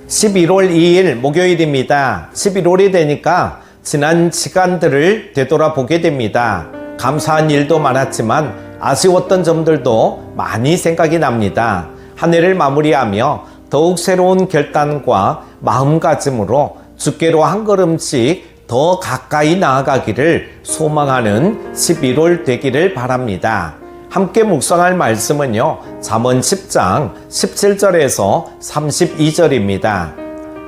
11월 2일 목요일입니다. 11월이 되니까 지난 시간들을 되돌아보게 됩니다. 감사한 일도 많았지만 아쉬웠던 점들도 많이 생각이 납니다. 한 해를 마무리하며 더욱 새로운 결단과 마음가짐으로 주께로 한 걸음씩 더 가까이 나아가기를 소망하는 11월 되기를 바랍니다. 함께 묵상할 말씀은요, 잠언 10장 17절에서 32절입니다.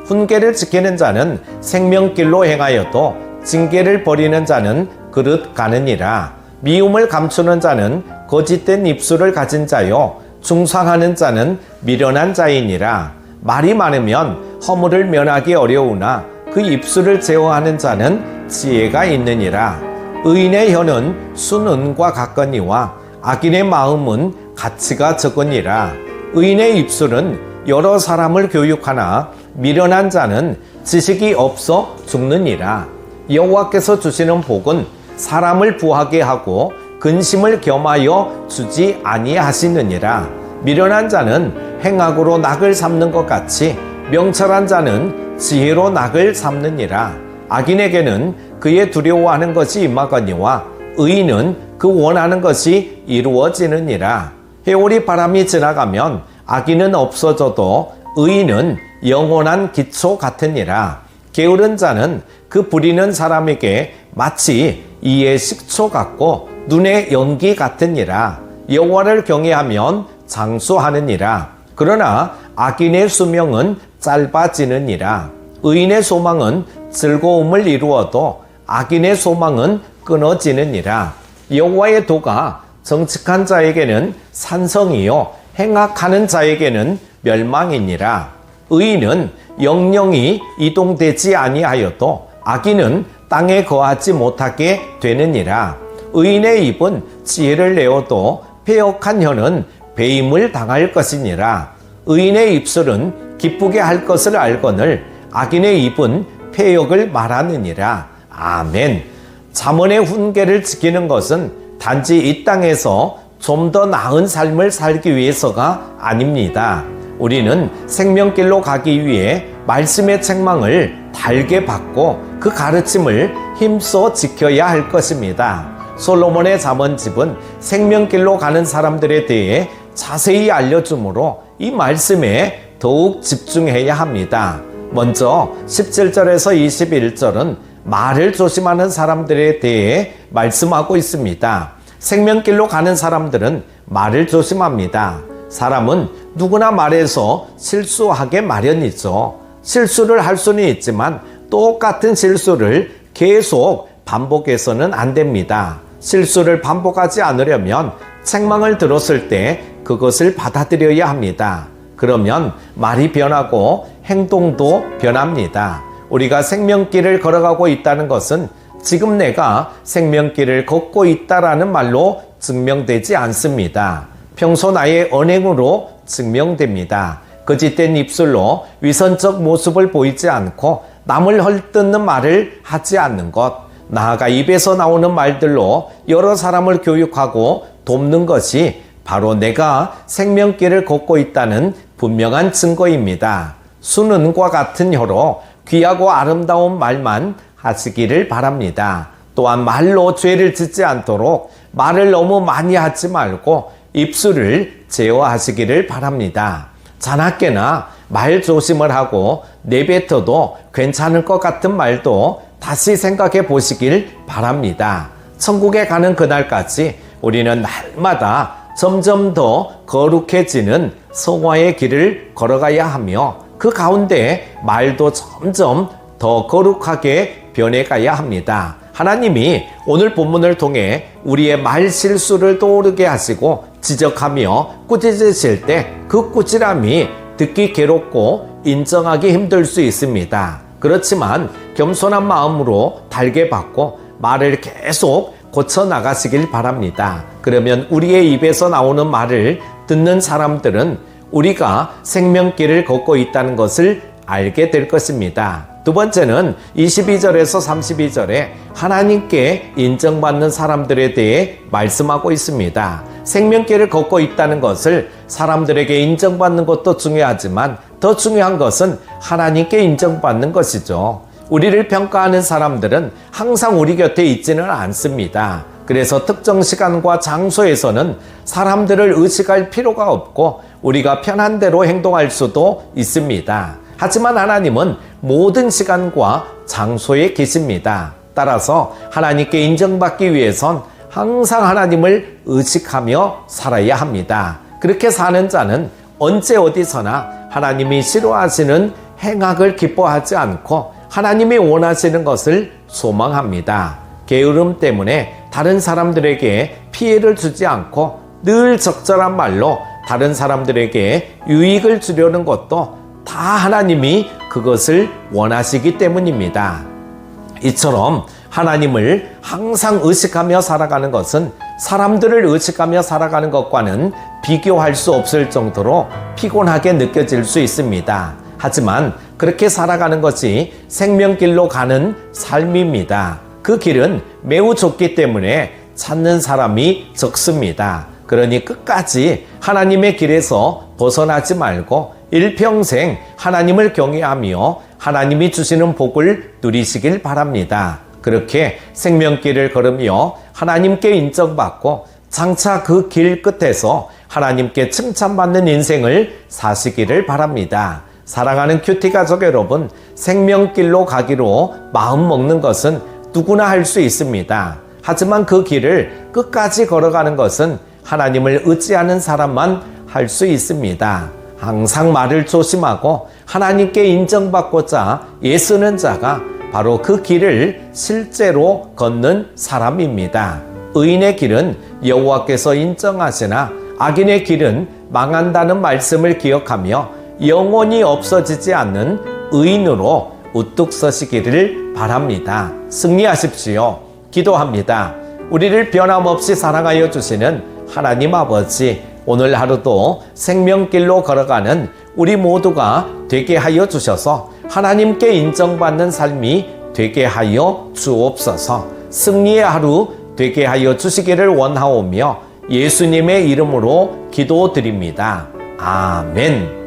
훈계를 지키는 자는 생명길로 행하여도 징계를 버리는 자는 그릇 가느니라. 미움을 감추는 자는 거짓된 입술을 가진 자요, 중상하는 자는 미련한 자이니라. 말이 많으면 허물을 면하기 어려우나 그 입술을 제어하는 자는 지혜가 있느니라. 의인의 혀는 순은과 같거니와 악인의 마음은 가치가 적으니라. 의인의 입술은 여러 사람을 교육하나 미련한 자는 지식이 없어 죽느니라. 여호와께서 주시는 복은 사람을 부하게 하고 근심을 겸하여 주지 아니하시느니라. 미련한 자는 행악으로 낙을 삼는 것 같이 명철한 자는 지혜로 낙을 삼느니라. 악인에게는 그의 두려워하는 것이 임하거니와 의인은 그 원하는 것이 이루어지느니라. 해오리 바람이 지나가면 악인은 없어져도 의인은 영원한 기초 같으니라. 게으른 자는 그 부리는 사람에게 마치 이의 식초 같고 눈의 연기 같으니라. 여호와를 경외하면 장수하느니라. 그러나 악인의 수명은 짧아지느니라. 의인의 소망은 즐거움을 이루어도 악인의 소망은 끊어지느니라. 여호와의 도가 정직한 자에게는 산성이요 행악하는 자에게는 멸망이니라. 의인은 영영이 이동되지 아니하여도 악인은 땅에 거하지 못하게 되느니라. 의인의 입은 지혜를 내어도 패역한 혀는 배임을 당할 것이니라. 의인의 입술은 기쁘게 할 것을 알거늘 악인의 입은 패역을 말하느니라. 아멘. 잠언의 훈계를 지키는 것은 단지 이 땅에서 좀 더 나은 삶을 살기 위해서가 아닙니다. 우리는 생명길로 가기 위해 말씀의 책망을 달게 받고 그 가르침을 힘써 지켜야 할 것입니다. 솔로몬의 잠언집은 생명길로 가는 사람들에 대해 자세히 알려주므로 이 말씀에 더욱 집중해야 합니다. 먼저 17절에서 21절은 말을 조심하는 사람들에 대해 말씀하고 있습니다. 생명길로 가는 사람들은 말을 조심합니다. 사람은 누구나 말해서 실수하게 마련이죠. 실수를 할 수는 있지만 똑같은 실수를 계속 반복해서는 안 됩니다. 실수를 반복하지 않으려면 책망을 들었을 때 그것을 받아들여야 합니다. 그러면 말이 변하고 행동도 변합니다. 우리가 생명길을 걸어가고 있다는 것은 지금 내가 생명길을 걷고 있다라는 말로 증명되지 않습니다. 평소 나의 언행으로 증명됩니다. 거짓된 입술로 위선적 모습을 보이지 않고 남을 헐뜯는 말을 하지 않는 것, 나아가 입에서 나오는 말들로 여러 사람을 교육하고 돕는 것이 바로 내가 생명길을 걷고 있다는 분명한 증거입니다. 순은과 같은 혀로 귀하고 아름다운 말만 하시기를 바랍니다. 또한 말로 죄를 짓지 않도록 말을 너무 많이 하지 말고 입술을 제어하시기를 바랍니다. 자나깨나 말 조심을 하고 내뱉어도 괜찮을 것 같은 말도 다시 생각해 보시길 바랍니다. 천국에 가는 그날까지 우리는 날마다 점점 더 거룩해지는 성화의 길을 걸어가야 하며 그 가운데 말도 점점 더 거룩하게 변해가야 합니다. 하나님이 오늘 본문을 통해 우리의 말 실수를 떠오르게 하시고 지적하며 꾸짖으실 때 그 꾸지람이 듣기 괴롭고 인정하기 힘들 수 있습니다. 그렇지만 겸손한 마음으로 달게 받고 말을 계속 고쳐나가시길 바랍니다. 그러면 우리의 입에서 나오는 말을 듣는 사람들은 우리가 생명길을 걷고 있다는 것을 알게 될 것입니다. 두 번째는 22절에서 32절에 하나님께 인정받는 사람들에 대해 말씀하고 있습니다. 생명길을 걷고 있다는 것을 사람들에게 인정받는 것도 중요하지만 더 중요한 것은 하나님께 인정받는 것이죠. 우리를 평가하는 사람들은 항상 우리 곁에 있지는 않습니다. 그래서 특정 시간과 장소에서는 사람들을 의식할 필요가 없고 우리가 편한 대로 행동할 수도 있습니다. 하지만 하나님은 모든 시간과 장소에 계십니다. 따라서 하나님께 인정받기 위해선 항상 하나님을 의식하며 살아야 합니다. 그렇게 사는 자는 언제 어디서나 하나님이 싫어하시는 행악을 기뻐하지 않고 하나님이 원하시는 것을 소망합니다. 게으름 때문에 다른 사람들에게 피해를 주지 않고 늘 적절한 말로 다른 사람들에게 유익을 주려는 것도 다 하나님이 그것을 원하시기 때문입니다. 이처럼 하나님을 항상 의식하며 살아가는 것은 사람들을 의식하며 살아가는 것과는 비교할 수 없을 정도로 피곤하게 느껴질 수 있습니다. 하지만 그렇게 살아가는 것이 생명길로 가는 삶입니다. 그 길은 매우 좁기 때문에 찾는 사람이 적습니다. 그러니 끝까지 하나님의 길에서 벗어나지 말고 일평생 하나님을 경외하며 하나님이 주시는 복을 누리시길 바랍니다. 그렇게 생명길을 걸으며 하나님께 인정받고 장차 그 길 끝에서 하나님께 칭찬받는 인생을 사시기를 바랍니다. 사랑하는 큐티 가족 여러분, 생명길로 가기로 마음먹는 것은 누구나 할 수 있습니다. 하지만 그 길을 끝까지 걸어가는 것은 하나님을 의지하는 사람만 할 수 있습니다. 항상 말을 조심하고 하나님께 인정받고자 애쓰는 자가 바로 그 길을 실제로 걷는 사람입니다. 의인의 길은 여호와께서 인정하시나 악인의 길은 망한다는 말씀을 기억하며 영원히 없어지지 않는 의인으로 우뚝 서시기를 바랍니다. 승리하십시오. 기도합니다. 우리를 변함없이 사랑하여 주시는 하나님 아버지, 오늘 하루도 생명길로 걸어가는 우리 모두가 되게 하여 주셔서 하나님께 인정받는 삶이 되게 하여 주옵소서. 승리의 하루 되게 하여 주시기를 원하오며 예수님의 이름으로 기도드립니다. 아멘.